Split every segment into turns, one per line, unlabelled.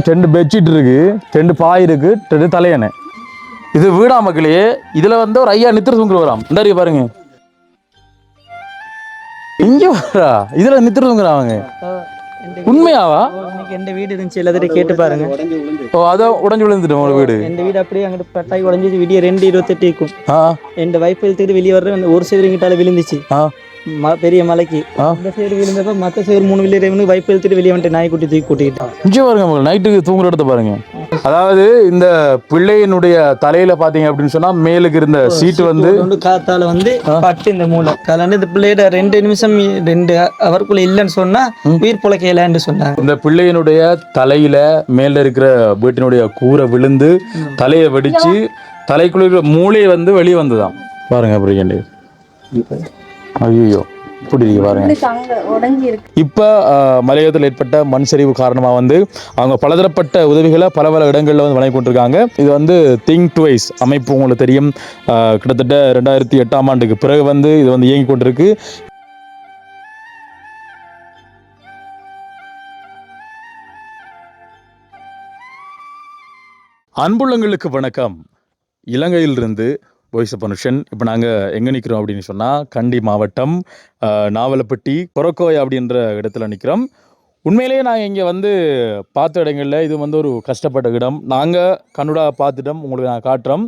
ரெண்டு பெட்ஷீட் இருக்கு, ரெண்டு பாய் இருக்கு, ரெண்டு தலையணை. இது வீடா மக்களே. இதுல வந்து ஒரு ஐயா நித்திர தூங்குற வராம். இந்த பாருங்க, இங்க வரா இதுல நித்திர தூங்குறாங்க. உண்மையாவா?
எந்த வீடு இருந்துச்சு எல்லாத்தையும் கேட்டு பாருங்க.
ஓ, அதான் உடஞ்சு விழுந்துட்டு உங்களோட வீடு.
எந்த வீடு அப்படியே அங்கிட்டு பட்டாய் உடஞ்சி விடிய 2:28 இருக்கும். எந்த வைஃப் எடுத்துட்டு வெளியே வர்ற அந்த ஒரு சைடு கிட்டால விழுந்துச்சு பெரிய மலைக்கு. இந்த சைடு விழுந்தப்ப மற்ற சைடு 3 வில்லியர் வைப் எடுத்துட்டு வெளியே வந்துட்டு நாய்க்குட்டி தூக்கி கூட்டிக்கிட்டு
இங்கே பாருங்க, நைட்டுக்கு தூங்குற இடத்த பாருங்க. அதாவது இந்த பிள்ளையினுடைய தலையில பாத்தீங்க அப்படின்னு சொன்னா மேலுக்கு இருந்த சீட்டு வந்து
காத்தால வந்து பட்டு இந்த மூளை கலந்து இந்த பிள்ளையோட 2 நிமிஷம் 2 அவருக்குள்ள இல்லைன்னு சொன்னா உயிர் பொழைக்கலன்னு சொன்னாங்க.
இந்த பிள்ளையினுடைய தலையில மேல இருக்கிற வீட்டினுடைய கூரை விழுந்து தலையை வெடிச்சு தலைக்குள்ள மூளையை வந்து வெளியே வந்துதான் பாருங்க. அப்படி ஐயோ இப்படி பாருங்க. இப்ப மலையகத்தில் ஏற்பட்ட மண் சரிவு காரணமா வந்து அவங்க பலதரப்பட்ட உதவிகளை பல பல இடங்கள்ல வந்து வழங்கி கொண்டிருக்காங்க. இது வந்து திங்க் டுவைஸ் அமைப்பு உங்களுக்கு தெரியும். கிட்டத்தட்ட 2008ஆம் ஆண்டுக்கு பிறகு வந்து இது வந்து இயங்கி கொண்டிருக்கு. அன்புள்ளங்களுக்கு வணக்கம். இலங்கையிலிருந்து வாய்ஸ் ஆஃப் மனுஷன். இப்போ நாங்கள் எங்கே நிற்கிறோம் அப்படின்னு சொன்னால் கண்டி மாவட்டம் நாவலப்பட்டி கொரக்கோய் அப்படின்ற இடத்துல நிற்கிறோம். உண்மையிலேயே நாங்கள் இங்கே வந்து பார்த்த இடங்களில் இது வந்து ஒரு கஷ்டப்பட்ட இடம். நாங்கள் கண்ணுடா பார்த்துட்டோம், உங்களுக்கு நாங்கள் காட்டுறோம்.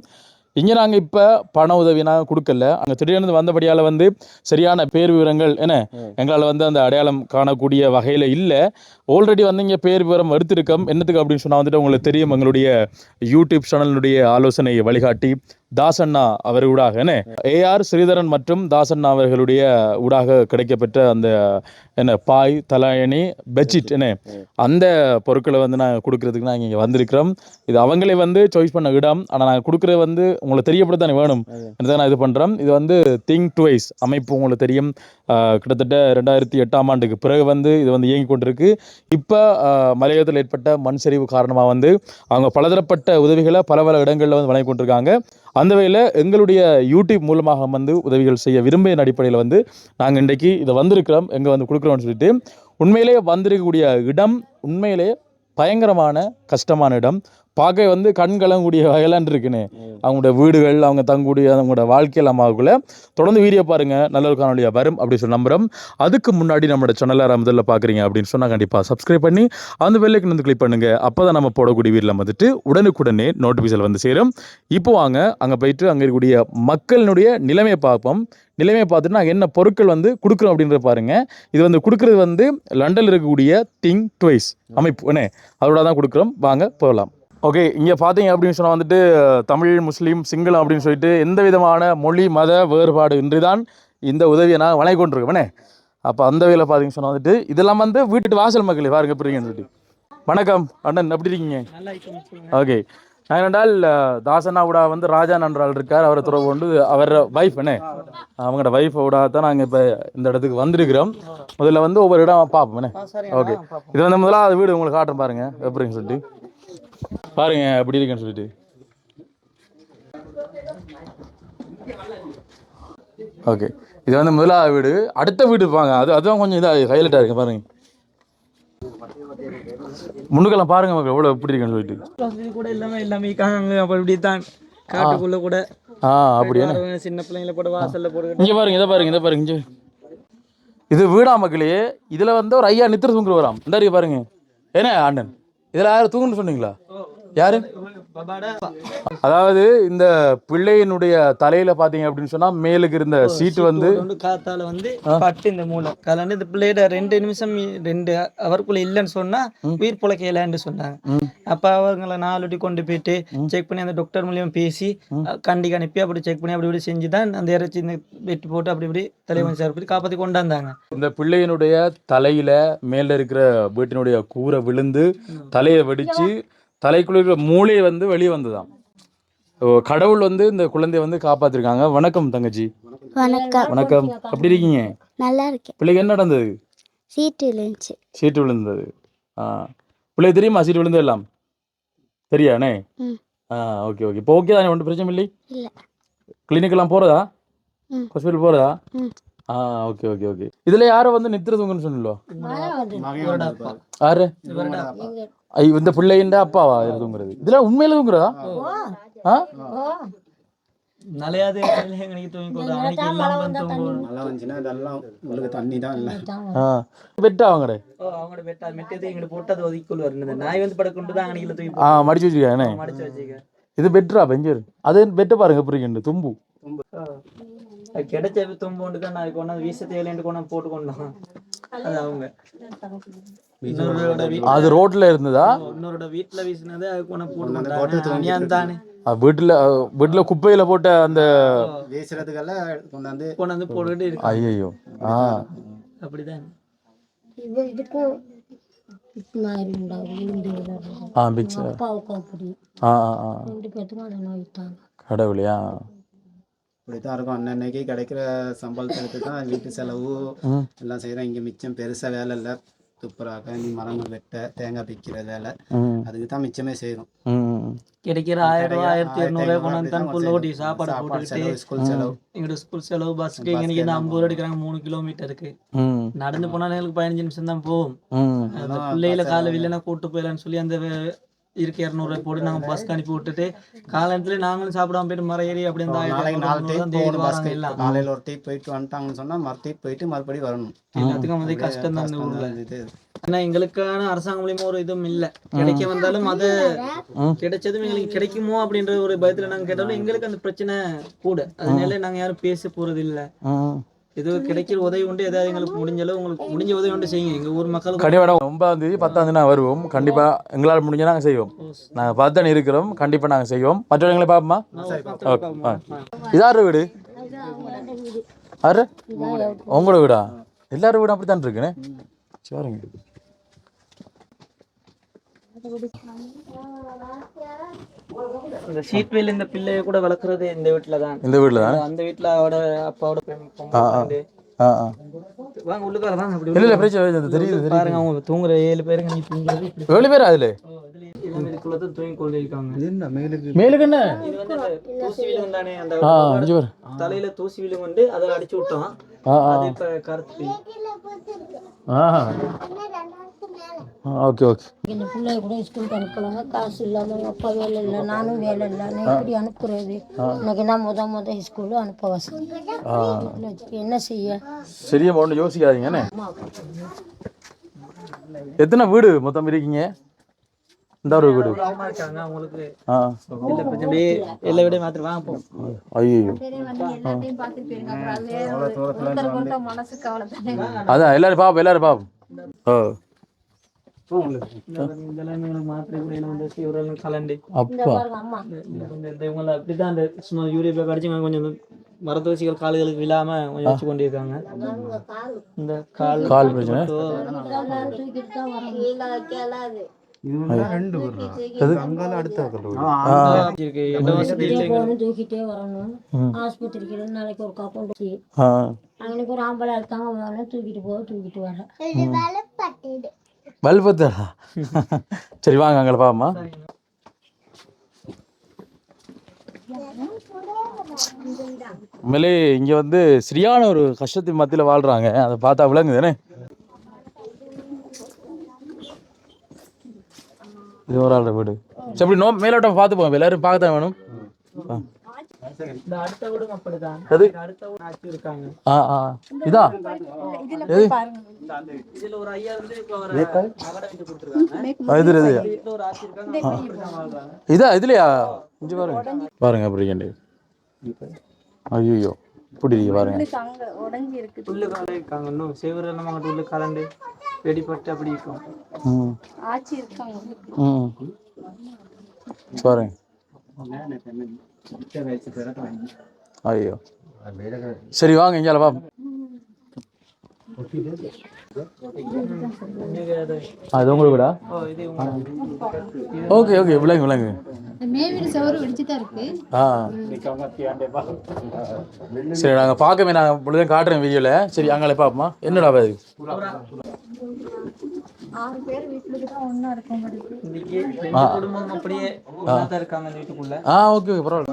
இங்கே நாங்கள் இப்போ பண உதவி நாங்கள் கொடுக்கல. அங்கே திடீர்னு வந்தபடியால் வந்து சரியான பேர் விவரங்கள் என்ன எங்களால் வந்து அந்த அடையாளம் காணக்கூடிய வகையில் இல்லை. ஆல்ரெடி வந்து இங்கே பேர் விவரம் எடுத்திருக்கோம். என்னத்துக்கு அப்படின்னு சொன்னால் வந்துட்டு உங்களுக்கு தெரியும், எங்களுடைய யூடியூப் சேனலினுடைய ஆலோசனை வழிகாட்டி தாசண்ணா அவர் ஊடாக ஏஆர் ஸ்ரீதரன் மற்றும் தாசண்ணா அவர்களுடைய ஊடாக கிடைக்கப்பெற்ற அந்த என்ன பாய் தலையணி பெட்ஷீட் அந்த பொருட்களை வந்து நாங்கள் கொடுக்கறதுக்கு நாங்கள் இங்கே வந்திருக்கிறோம். இது அவங்களே வந்து சாய்ஸ் பண்ண இடம். ஆனால் நாங்கள் கொடுக்குறது வந்து உங்களுக்கு தெரியப்படுத்தானே வேணும் என்றதை நான் இது பண்ணுறோம். இது வந்து திங்க் டுவைஸ் அமைப்பு உங்களுக்கு தெரியும். கிட்டத்தட்ட 2008ஆம் ஆண்டுக்கு பிறகு வந்து இது வந்து இயங்கி கொண்டிருக்கு. இப்போ மலையகத்தில் ஏற்பட்ட மண் சரிவு காரணமாக வந்து அவங்க பலதரப்பட்ட உதவிகளை பல பல இடங்களில் வந்து வழங்கி கொண்டிருக்காங்க. அந்த வகையில் எங்களுடைய யூடியூப் மூலமாக வந்து உதவிகள் செய்ய விரும்பிய அடிப்படையில் வந்து நாங்கள் இன்றைக்கு இதை வந்திருக்கிறோம், எங்கே வந்து கொடுக்குறோம்னு சொல்லிட்டு. உண்மையிலேயே வந்திருக்கக்கூடிய இடம் உண்மையிலேயே பயங்கரமான கஷ்டமான இடம். பார்க்க வந்து கண் கலங்கக்கூடிய வகையிலான் இருக்குன்னு அவங்களோட வீடுகள், அவங்க தங்கக்கூடிய அவங்களோட வாழ்க்கையில் அம்மாவுக்குள்ள தொடர்ந்து வீடியோ பாருங்கள், நல்ல ஒரு காணொலியாக வரும் அப்படி சொல்லி நம்புகிறோம். அதுக்கு முன்னாடி நம்மளோட சேனலை முதல்ல பார்க்குறீங்க அப்படின்னு சொன்னால் கண்டிப்பாக சப்ஸ்கிரைப் பண்ணி அந்த பெல்லைக்கன் வந்து கிளிக் பண்ணுங்கள். அப்போ தான் நம்ம போடக்கூடிய வீடியோவில் வந்துட்டு உடனுக்குடனே நோட்டிஃபிகேஷன் வந்து சேரும். இப்போ வாங்க அங்கே போயிட்டு அங்கே இருக்கக்கூடிய மக்களினுடைய நிலைமையை பார்ப்போம். நிலைமையை பார்த்துட்டு நாங்கள் என்ன பொருட்கள் வந்து கொடுக்குறோம் அப்படின்றத பாருங்கள். இது வந்து கொடுக்குறது வந்து லண்டனில் இருக்கக்கூடிய திங்க் டுவைஸ் அமைப்பு அதோட தான் கொடுக்குறோம். வாங்க போகலாம். ஓகே, இங்கே பார்த்தீங்க அப்படின்னு சொன்னால் வந்துட்டு தமிழ், முஸ்லீம், சிங்களம் அப்படின்னு சொல்லிட்டு எந்த விதமான மொழி மத வேறுபாடு இன்றி தான் இந்த உதவியை நான் வழங்கி கொண்டிருக்கேன். அப்போ அந்த வகையில் பார்த்தீங்கன்னு சொன்னால் வந்துட்டு இதெல்லாம் வந்து வீட்டு வாசல் மக்கள் பாருங்க எப்படிங்கன்னு சொல்லிட்டு. வணக்கம் அண்ணன், எப்படி இருக்கீங்க? ஓகே, நான் ரெண்டால் தாசனா கூட வந்து ராஜா நன்றால் இருக்கார், அவரை தொடர்பு கொண்டு அவர் வைஃப் அவங்களோட வைஃபோட தான் நாங்கள் இப்போ இந்த இடத்துக்கு வந்திருக்கிறோம். முதல்ல வந்து ஒவ்வொரு இடம் பார்ப்போம். ஓகே, இது வந்து முதல்ல வீடு உங்களுக்கு காட்டுறேன் பாருங்க எப்படின்னு சொல்லிட்டு. பாருங்க எப்படி இருக்குன்னு சொல்லிட்டு. ஓகே, இது வந்து முதலாவது வீடு. அடுத்த வீடு இருப்பாங்க, அதுதான் கொஞ்சம் இதாக ஹைலைட்டாக இருக்கு பாருங்க. முன்னுக்கெல்லாம் பாருங்க மக்கள் எவ்வளோ எப்படி இருக்குன்னு சொல்லிட்டு.
கூட எல்லாமே அப்படி தான் காட்டுக்குள்ள கூட
அப்படியே
சின்ன பிள்ளைங்களை போட வாசல்ல போட.
இங்கே பாருங்க, இதை பாருங்க இங்கே. இது வீடா மக்களே. இதில் வந்து ஒரு ஐயா நித்திர தூங்குற வராம். இந்த பாருங்க. ஏன்னா ஆண்டன் இதில் யாரும் தூங்குன்னு சொன்னீங்களா? யாரு? அதாவது இந்த பிள்ளையினுடைய தலையில பாத்தீங்க அப்படின்னு சொன்னா மேலுக்கு இருந்த சீட்டு வந்து
காத்தால வந்து பட்டு இந்த மூளை கலந்து இந்த பிள்ளையோட 2 நிமிஷம் 2 அவருக்குள்ள இல்லைன்னு சொன்னா உயிர் பொழைக்கலன்னு சொன்னாங்க. அப்ப அவங்களை 4 வாட்டி கொண்டு போயிட்டு செக் பண்ணி அந்த டாக்டர் மூலியம் பேசி கண்டிக்கு அனுப்பி அப்படி செக் பண்ணி அப்படி செஞ்சுதான் அந்த இறைச்சி இந்த வெட்டி போட்டு அப்படி தலைவன் சார் காப்பாற்றி கொண்டாந்தாங்க.
இந்த பிள்ளையினுடைய தலையில மேல இருக்கிற வீட்டினுடைய கூரை விழுந்து தலையை வெடிச்சு தலைக்குள்ள மூளையை வந்து வெளியே வந்துதான். கடவுள் வந்து இந்த குழந்தைய வந்து காப்பாத்திருக்காங்க. வணக்கம் தங்கச்சி.
வணக்கம்.
வணக்கம், எப்படி இருக்கீங்க?
நல்லா இருக்கேன்.
பிள்ளைக்கு என்ன நடந்தது?
சீட்டு
விழுந்தது. பிள்ளைக்கு தெரியுமா சீட்டு விழுந்தது எல்லாம் தெரியானே? ஓகே ஓகே, இப்போ ஓகே தானே, ஒன்றும் பிரச்சனை இல்லை? கிளினிக்கெல்லாம் போறதா? ஹாஸ்பிட்டல் போறதா? Okay okay okay. இதுல யாரோ வந்து நித்திர தூங்குன்னு சொன்னீங்களோ? யாரு? இந்த பிள்ளைண்ட அப்பாவா இது தூங்குறது? இதெல்லாம் உண்மையில தூங்குறதா? ஆ
நலையாத எங்களுக்கு தூங்கி போடுறோம். அன்னைக்கு எல்லாம் வந்து தூங்குவோம்.
மழை வந்துச்சுன்னா இதெல்லாம் உங்களுக்கு தண்ணி தான் இல்லை.
பெட்டா அவங்கடே
அவங்களோட பெட்டா மெட்டது எங்களுக்கு போட்டது ஒதுக்குள்ள இருந்தது. நாய் வந்து படுக்கொண்டு தான் அன்னைக்கு தூக்கி
மடிச்சு வச்சுக்கானே.
மடிச்சு வச்சுக்க.
இது பெட்ரா பெஞ்சர். அது பெட்ட பாருங்க எப்படி இருக்கு தும்பு.
கிடைச்ச தும்பு தான் நான் கொண்டாந்து வீச தேவையில்லைன்னு கொண்டாந்து போட்டு கொண்டோம். அது அவங்க
அது ரோட்ல இருந்ததா?
இன்னொரு வீட்டுல வீசினது அது கொண்டாந்து போட்டு தானே
வீட்டுல குப்பையில போட்ட அந்த
வீசுறதுக்கெல்லாம்
கொண்டாந்து போட்டுக்கிட்டு இருக்கு.
ஐயோ
அப்படிதான்
கடவுளையா
இப்படித்தான் இருக்கும். அன்னன்னைக்கு கிடைக்கிற சம்பளத்தை எடுத்து தான் வீட்டு செலவு எல்லாம் செய்யறோம். இங்க மிச்சம் பெருசா வேலை இல்லை. துப்புராக்க நீ மரங்கள் வெட்ட தேங்காய் பிக்கிற வேலை அதுக்கு தான் மிச்சமே செய்யறோம்.
கிடைக்கிற 1000 1200 கொண்டாந்து தான் புல் ஓட்டி சாப்பாடு போட்டுக்கிட்டு
ஸ்கூல் செலவு
எங்களோட ஸ்கூல் செலவு பஸ்ஸுக்கு இன்னைக்கு 50 ரூபா எடுக்கிறாங்க. 3 கிலோமீட்டருக்கு நடந்து போனாலும் எங்களுக்கு 15 நிமிஷம் தான் போகும். அந்த பிள்ளைகளை காலை இல்லைன்னா கூட்டு போயிடலான்னு சொல்லி அந்த இருக்க 200 போட்டு நாங்கள் பஸ்க்கு அனுப்பி விட்டுட்டு காலத்துல நாங்களும் சாப்பிடாம போயிட்டு மர ஏறி அப்படி
காலையில் ஒரு டீப் போயிட்டு வந்துட்டாங்கன்னு சொன்னா மறுடீப் போயிட்டு மறுபடியும் வரணும்.
எல்லாத்துக்கும் வந்து கஷ்டம் தான் அந்த ஊர்ல. ஏன்னா எங்களுக்கான அரசாங்கம் மூலியமா ஒரு இதுவும் இல்லை. கிடைக்க வந்தாலும் அது கிடைச்சதும் எங்களுக்கு கிடைக்குமோ அப்படின்ற ஒரு பயத்துல நாங்க கேட்டாலும் எங்களுக்கு அந்த பிரச்சனை கூட. அதனால நாங்க யாரும் பேச போறது இல்லை. ஏதோ கிடைக்கிற உதவி உண்டு. ஏதாவது எங்களுக்கு முடிஞ்சளவு உங்களுக்கு முடிஞ்ச உதவி உண்டு செய்யுங்க. எங்க ஊர் மக்களுக்கு
கண்டிப்பா 9ஆம் தேதி 10ஆம் தேதி நாங்கள் வருவோம். கண்டிப்பா எங்களால் முடிஞ்ச நாங்கள் செய்வோம். நாங்கள் பார்த்து இருக்கிறோம். கண்டிப்பா நாங்கள் செய்வோம். மற்றவங்களை பார்ப்போமா? இதாரு வீடு? ஆறு உங்களோட வீடா? எல்லாரும் வீடும் அப்படித்தான் இருக்குண்ணே. சரிங்க.
இந்த சீட் வீல் இந்த பிள்ளைய கூட வளர்க்கறது இந்த வீட்டுல தான்.
இந்த வீட்டுல தான்.
அந்த வீட்டுல அவட அப்பாவோட வாங்க உள்ளுக்கார வாங்க. அப்படி
இல்ல பிரச்சனை தெரியுது
பாருங்க. அவங்க தூங்குற 7 பேருங்க. நீ தூங்குறது
7 பேர் அதுல
இதுக்குள்ள தான் தூங்கி கொண்டிருக்காங்க.
என்ன
மேலுக்கு என்ன
இது வந்து தூசி விழும் தானே. அந்த தலையில தூசி விழும் வந்து அதை அடிச்சு விட்டோம். அது இப்ப கருத்து.
Okay okay.
இந்த பிள்ளைய கூட ஸ்கூலுக்கு அனுப்பலாங்க. காசு இல்லாமல் அப்பா வேலை இல்லை, நானும் வேலை இல்லை. நான் எப்படி அனுப்புறது? எனக்கு தான் முத ஸ்கூலு அனுப்ப வசதி. என்ன செய்ய?
சரியா ஒன்று யோசிக்காதீங்கண்ணே. எத்தனை வீடு மொத்தம் இருக்கீங்க? இந்த ஒரு வீடு
இருக்காங்க அவங்களுக்கு. எல்லா வீடையும் மாத்திரம் வாங்க போ.
ஐயோ அதான் எல்லாரும் பாப்போம் எல்லாரும் பாப்போம்.
மரத்தூசிகள் கால்களுக்கு விழாம கொஞ்சம் வச்சு கொண்டிருக்காங்க. இந்த
கால் பிரச்சனை
தூக்கிட்டே வரணும். ஆஸ்பத்திரிக்கு நாளைக்கு ஒரு காப்போண்டு அன்னைக்கு ஒரு ஆம்பளை இருக்காங்க. தூக்கிட்டு வர
பல்பத்தா. சரி வாங்க அங்கே பாப்போமா. உண்மையிலே இங்க வந்து சரியான ஒரு கஷ்டத்தின் மத்தியில வாழ்றாங்க. அதை பார்த்தா விளங்குதானே. இது ஒரு ஆள் வீடு. சரி அப்படி மேலோட்டம் பார்த்து போவோம். எல்லாரும் பார்க்க தான் வேணும்.
அடுத்த வீடும் அப்படிதான். அடுத்த வீடு ஆட்சி இருக்காங்க.
இதா
இதுல ஒரு ஐயா வந்து அவட வீட்டு கொடுத்துருக்காங்க. ஒரு ஆட்சி இருக்காங்க.
இதா இதுலயா இங்க பாருங்க பாருங்க அப்படி கேண்டு. ஐயோ இப்படி பாருங்க
உடஞ்சி இருக்கு. உள்ள கால இருக்காங்க. இன்னும் சேவர நம்ம அங்க உள்ள கலண்டு வெடிப்பட்டு அப்படி இருக்கும். ஆட்சி இருக்காங்க.
பாருங்க. ஐயோ சரி வாங்க இங்கே வா. அது உங்களுக்கு விடா? ஓகே ஓகே விளங்கு. சரி நாங்கள் பார்க்கவே நான் இப்படிதான் காட்டுறேன் வீடியோல. சரி அங்கே பார்ப்போமா. என்னடா அது?
6 பேர் வீட்டுக்கு தான் ஒண்ணா இருக்கும்.
குடும்பம் அப்படியே இருக்காங்க வீட்டுக்குள்ள.
ஓகே ஓகே பரவாயில்ல.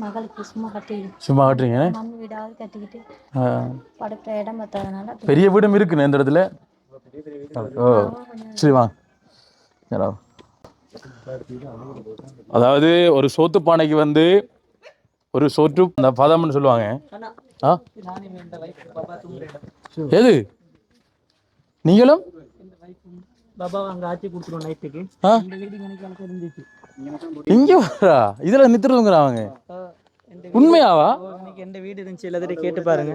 மகளுக்கு சும்மா கட்டி
சும்மா காட்டுறீங்க.
மண் வீடாவது கட்டிக்கிட்டு
ஆ.
படுக்கிற இடம் பத்தாதனால
பெரிய வீடும் இருக்குண்ணே இந்த இடத்துல. ஓ சரி வாங்க. சரி. அதாவது ஒரு சோத்து பானைக்கு வந்து ஒரு சோற்று இந்த பதம்னு சொல்லுவாங்க. ஆ எது நீங்களும்
பாபா அங்க ஆட்சி கொடுத்துருவோம் நைட்டுக்கு.
ஆ
இந்த வீடு எனக்கு இருந்துச்சு.
இங்க வரா இதுல நித்துறதுங்கிறாங்க. உண்மையாவா?
இன்னைக்கு எந்த வீடு இருந்துச்சு எல்லாத்தையும் கேட்டு பாருங்க.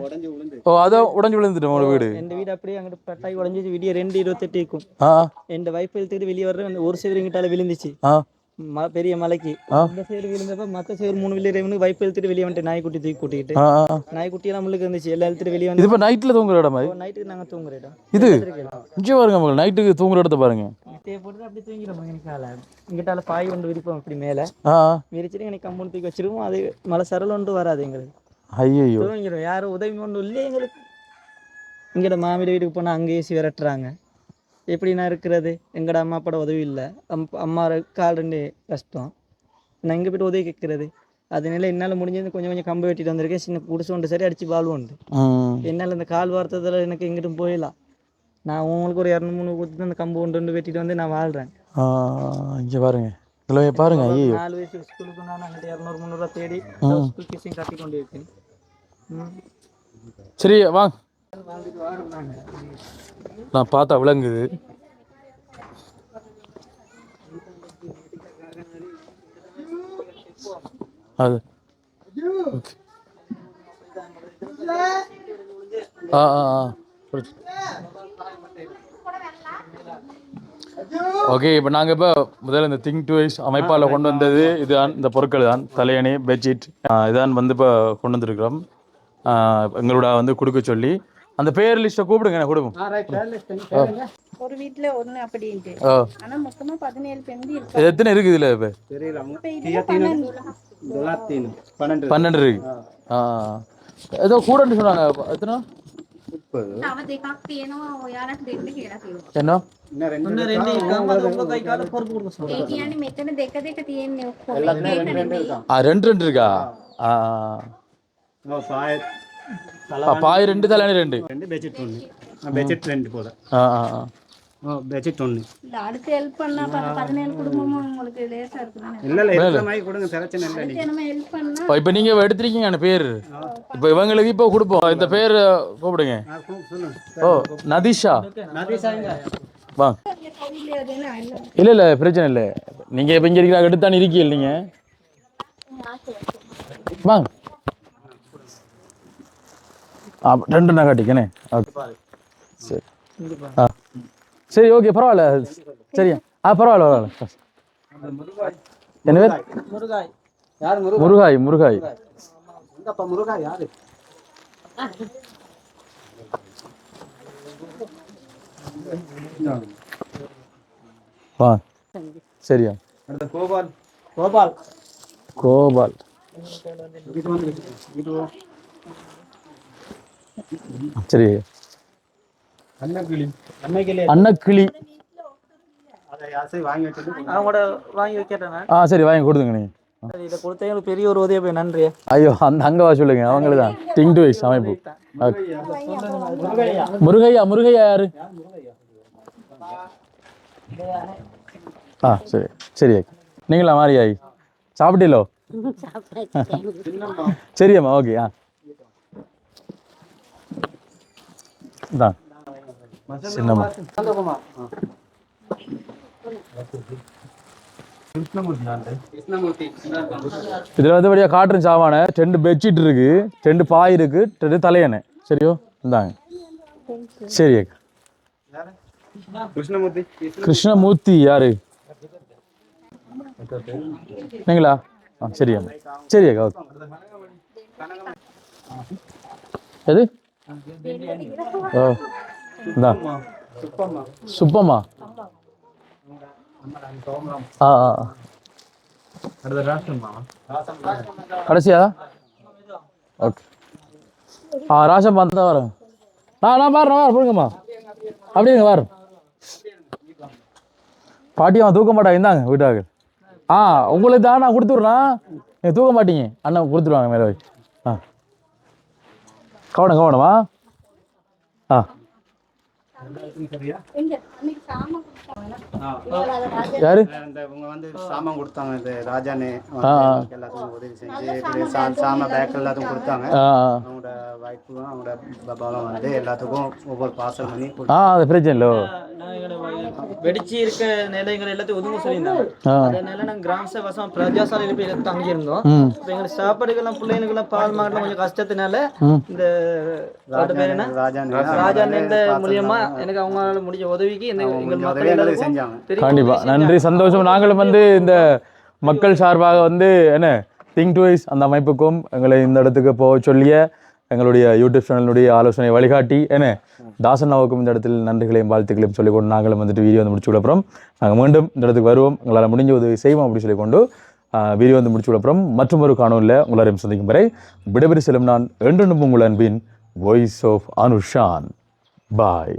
ஓ அதான் உடஞ்சு விழுந்துட்டு உங்களோட வீடு.
எந்த வீடு அப்படியே அங்கிட்டு பட்டாய் உடஞ்சி விடிய 2:28 இருக்கும்.
ஆ
எந்த வைப்பு இழுத்துட்டு வெளியே வர்ற ஒரு சேர் இங்கிட்டால விழுந்துச்சு.
ஆ
பெரிய மலைக்கு இந்த சேர் விழுந்தப்ப மற்ற சேர் 3 வெளியே வைப்பு இழுத்துட்டு வெளியே வந்துட்டு நாய்க்குட்டி தூக்கி கூட்டிக்கிட்டு
ஆ
நாய்க்குட்டி எல்லாம் முள்ளுக்கு இருந்துச்சு எல்லாம் இழுத்துட்டு வெளியே
இது
வந்து
இப்போ நைட்டில் தூங்குற இடம் மாதிரி.
நைட்டுக்கு நாங்கள் தூங்குற இடம்
இது இங்கே பாருங்க மக்கள், நைட்டுக்கு தூங்குற இடத்த பாருங்க.
போட்டு அப்படி தூங்கிடும் எங்களுக்கால இங்கிட்டால பாய் ஒன்று விரிப்போம் அப்படி மேலே
ஆ
விரிச்சிட்டு எனக்கு கம்பௌண்ட் தூக்கி வச்சிருவோம். அது மழை சரல் ஒன்று வராது எங்களுக்கு.
ஐயோ
தூங்கிடும். யாரும் உதவி ஒன்றும் இல்லை எங்களுக்கு. இங்கட மாமியார் வீட்டுக்கு போனால் அங்கே ஏசி விரட்டுறாங்க. எப்படி நான் இருக்கிறது? எங்கட அம்மா அப்பாட உதவி இல்லை. அம்மா கால் 2 கஷ்டம். நான் இங்கே போய்ட்டு உதவி கேட்கறது. அதனால என்னால் முடிஞ்சது கொஞ்சம் கொஞ்சம் கம்பு வெட்டிட்டு வந்திருக்கேன். சின்ன குடிசை உண்டு சரி அடித்து வாழ்வுண்டு. என்னால் இந்த கால் வார்த்ததில் எனக்கு எங்கிட்டும் போயிடலாம். நான் உங்களுக்கு ஒரு 200-300 கொடுத்து அந்த கம்பு ஒன்று வெட்டிட்டு வந்து நான் வாழ்கிறேன்.
இங்கே பாருங்க இதில் பாருங்க. ஐயோ
4 வயசு ஸ்கூலுக்கு நான் அங்கிட்ட 200-300 தேடி ஸ்கூல் ஃபீஸையும் கட்டி கொண்டு இருக்கேன்.
சரி வாங்க. நான் பார்த்தா விளங்குது. அது ஓகே. ஆ ஆ ஆ ஓகே. இப்போ நாங்கள் இப்போ முதல்ல இந்த திங்க் டுவைஸ் அமைப்பால் கொண்டு வந்தது இதுதான். இந்த பொருட்கள் தான் தலையணி பெட்ஷீட் இதான் வந்து இப்போ கொண்டு வந்திருக்கிறோம். எங்களோட வந்து கொடுக்க சொல்லி அந்த பேர் லிஸ்ட்டை கூப்பிடுங்க. கொடுப்போம்.
ஒரு வீட்ல ஒண்ணு அப்படின்ட்டு. ஆனா மொத்தமா 17 பெண் இருக்கு.
இது எத்தனை இருக்குது இதில்? இப்போ 12 இருக்கு. ஏதோ கூடன்னு சொன்னாங்க. எத்தனை?
30.
என்ன? ரெண்டு இருக்கா? பாய் 2 தலையணி 2
பெட்ஷீட் 2 போல. பெட்ஷீட் 1.
அடுத்து ஹெல்ப் பண்ணா 17 குடும்பமும் உங்களுக்கு லேசா இருக்குதானே?
இல்ல எத்தனை மாதிரி கொடுங்க பிரச்சனை இல்லை. நீங்க
நம்ம ஹெல்ப் பண்ணா
இப்போ நீங்கள் எடுத்துருக்கீங்க அந்த பேர். இப்போ இவங்களுக்கு இப்போ கொடுப்போம். இந்த பேர் கூப்பிடுங்க. ஓ நதிஷா. வா. இல்லை இல்லை பிரச்சனை இல்லை. நீங்கள் இப்போ இங்கே இருக்கிற எடுத்தானே இருக்கீங்க நீங்கள். வாங்க. 2 நகாட்டிக்கண்ணே. ஓகே சரி. சரி ஓகே பரவாயில்ல. சரியா பரவாயில்ல. என்ன பேர்? முருகாய். முருகாய்
யாரு?
வா. சரியா
கோபால்.
சரி. அன்னக்கிளி
அவங்களோட வாங்கி வைக்கிறேன்.
சரி வாங்கி கொடுத்துங்க நீங்கள்.
இதை கொடுத்தவங்களுக்கு பெரிய ஒரு உதவி போய் நன்றி.
ஐயோ அங்கே வா சொல்லுங்க. அவங்களுக்கு தான் திங்க் டு வைஸ் அமைப்பு. முருகையா யாரு? சரி சரி. நீங்களா மாறியாய் சாப்பிட்டீங்களோ? சரியாம்மா ஓகே. தான் சின்னம்மா. இதில் வந்து வழியாக காட்டுறேன் சாமான 2 பெட்ஷீட் இருக்கு, 2 பாய் இருக்கு, 2 தலையணை. சரியோ இந்தாங்க. சரி அக்கா. கிருஷ்ணமூர்த்தி யாரு? நீங்களா? சரியா சரி அக்கா ஓகே. எது? இந்தா சுப்பம்மா. கடைசியா? ஓகே. ராசம் தான் வரேன். நான் பாருங்க போடுங்கம்மா. அப்படிங்க பாரு. பாட்டியம்மா தூக்க மாட்டா. இந்தாங்க வீட்டாக. உங்களுக்கு தான் நான் கொடுத்துட்றேன், நீங்கள் தூக்க மாட்டீங்க, அண்ணன் கொடுத்துருவாங்க மேலே வச்சு. கவனமா. யாரு
இவங்க வந்து சாமான் கொடுத்தாங்க, இந்த ராஜானே எல்லாத்துக்கும் உதவி செஞ்சு இப்படி சாமான் பேக் எல்லாத்துக்கும் கொடுத்தாங்க. அவங்களோட வைஃபும் அவங்களோட பாபாவும் வந்து எல்லாத்துக்கும் ஒவ்வொரு பார்சல் பண்ணி
அது பிரச்சனை இல்லை.
வெடிச்சு இருக்க நிலையங்கள் எல்லாத்தையும் ஒதுங்க சொல்லியிருந்தாங்க. அதனால நாங்கள் கிராம சேவாசம் பிரஜாசாலையில் போய் தங்கியிருந்தோம். இப்போ எங்களுக்கு சாப்பாடுகள்லாம் பிள்ளைங்களுக்கெல்லாம் பால் மாடலாம் கொஞ்சம் கஷ்டத்தினால இந்த ராஜானேந்த மூலியமா எனக்கு அவங்களால முடிஞ்ச உதவிக்கு எங்கள் மக்கள்
செஞ்சாங்க.
கண்டிப்பா நன்றி, சந்தோஷம். நாங்களும் வந்து இந்த மக்கள் சார்பாக வந்து என்ன திங்க் டுவைஸ் அந்த அமைப்புக்கும் எங்களை இந்த இடத்துக்கு போக சொல்லிய எங்களுடைய யூடியூப் சேனலுடைய ஆலோசனை வழிகாட்டி என்ன தாசண்ணாவுக்கும் இந்த இடத்தில் நன்றிகளையும் வாழ்த்துக்களையும் சொல்லிக்கொண்டு நாங்களும் வந்துட்டு வீடியோ வந்து முடிச்சு விடப்புறம் நாங்கள் மீண்டும் இந்த இடத்துக்கு வருவோம், எங்களால் முடிஞ்ச உதவி செய்வோம் அப்படி சொல்லிக்கொண்டு வீடியோ வந்து முடிச்சு விடப்புறம் மற்றும் ஒரு காணொலியில் உங்களாரையும் சந்திக்கும் வரை விடைபெறி செல்லும் நான் என்றும் உங்கள் அன்பின் வாய்ஸ் ஆஃப் அனுஷான். பாய்.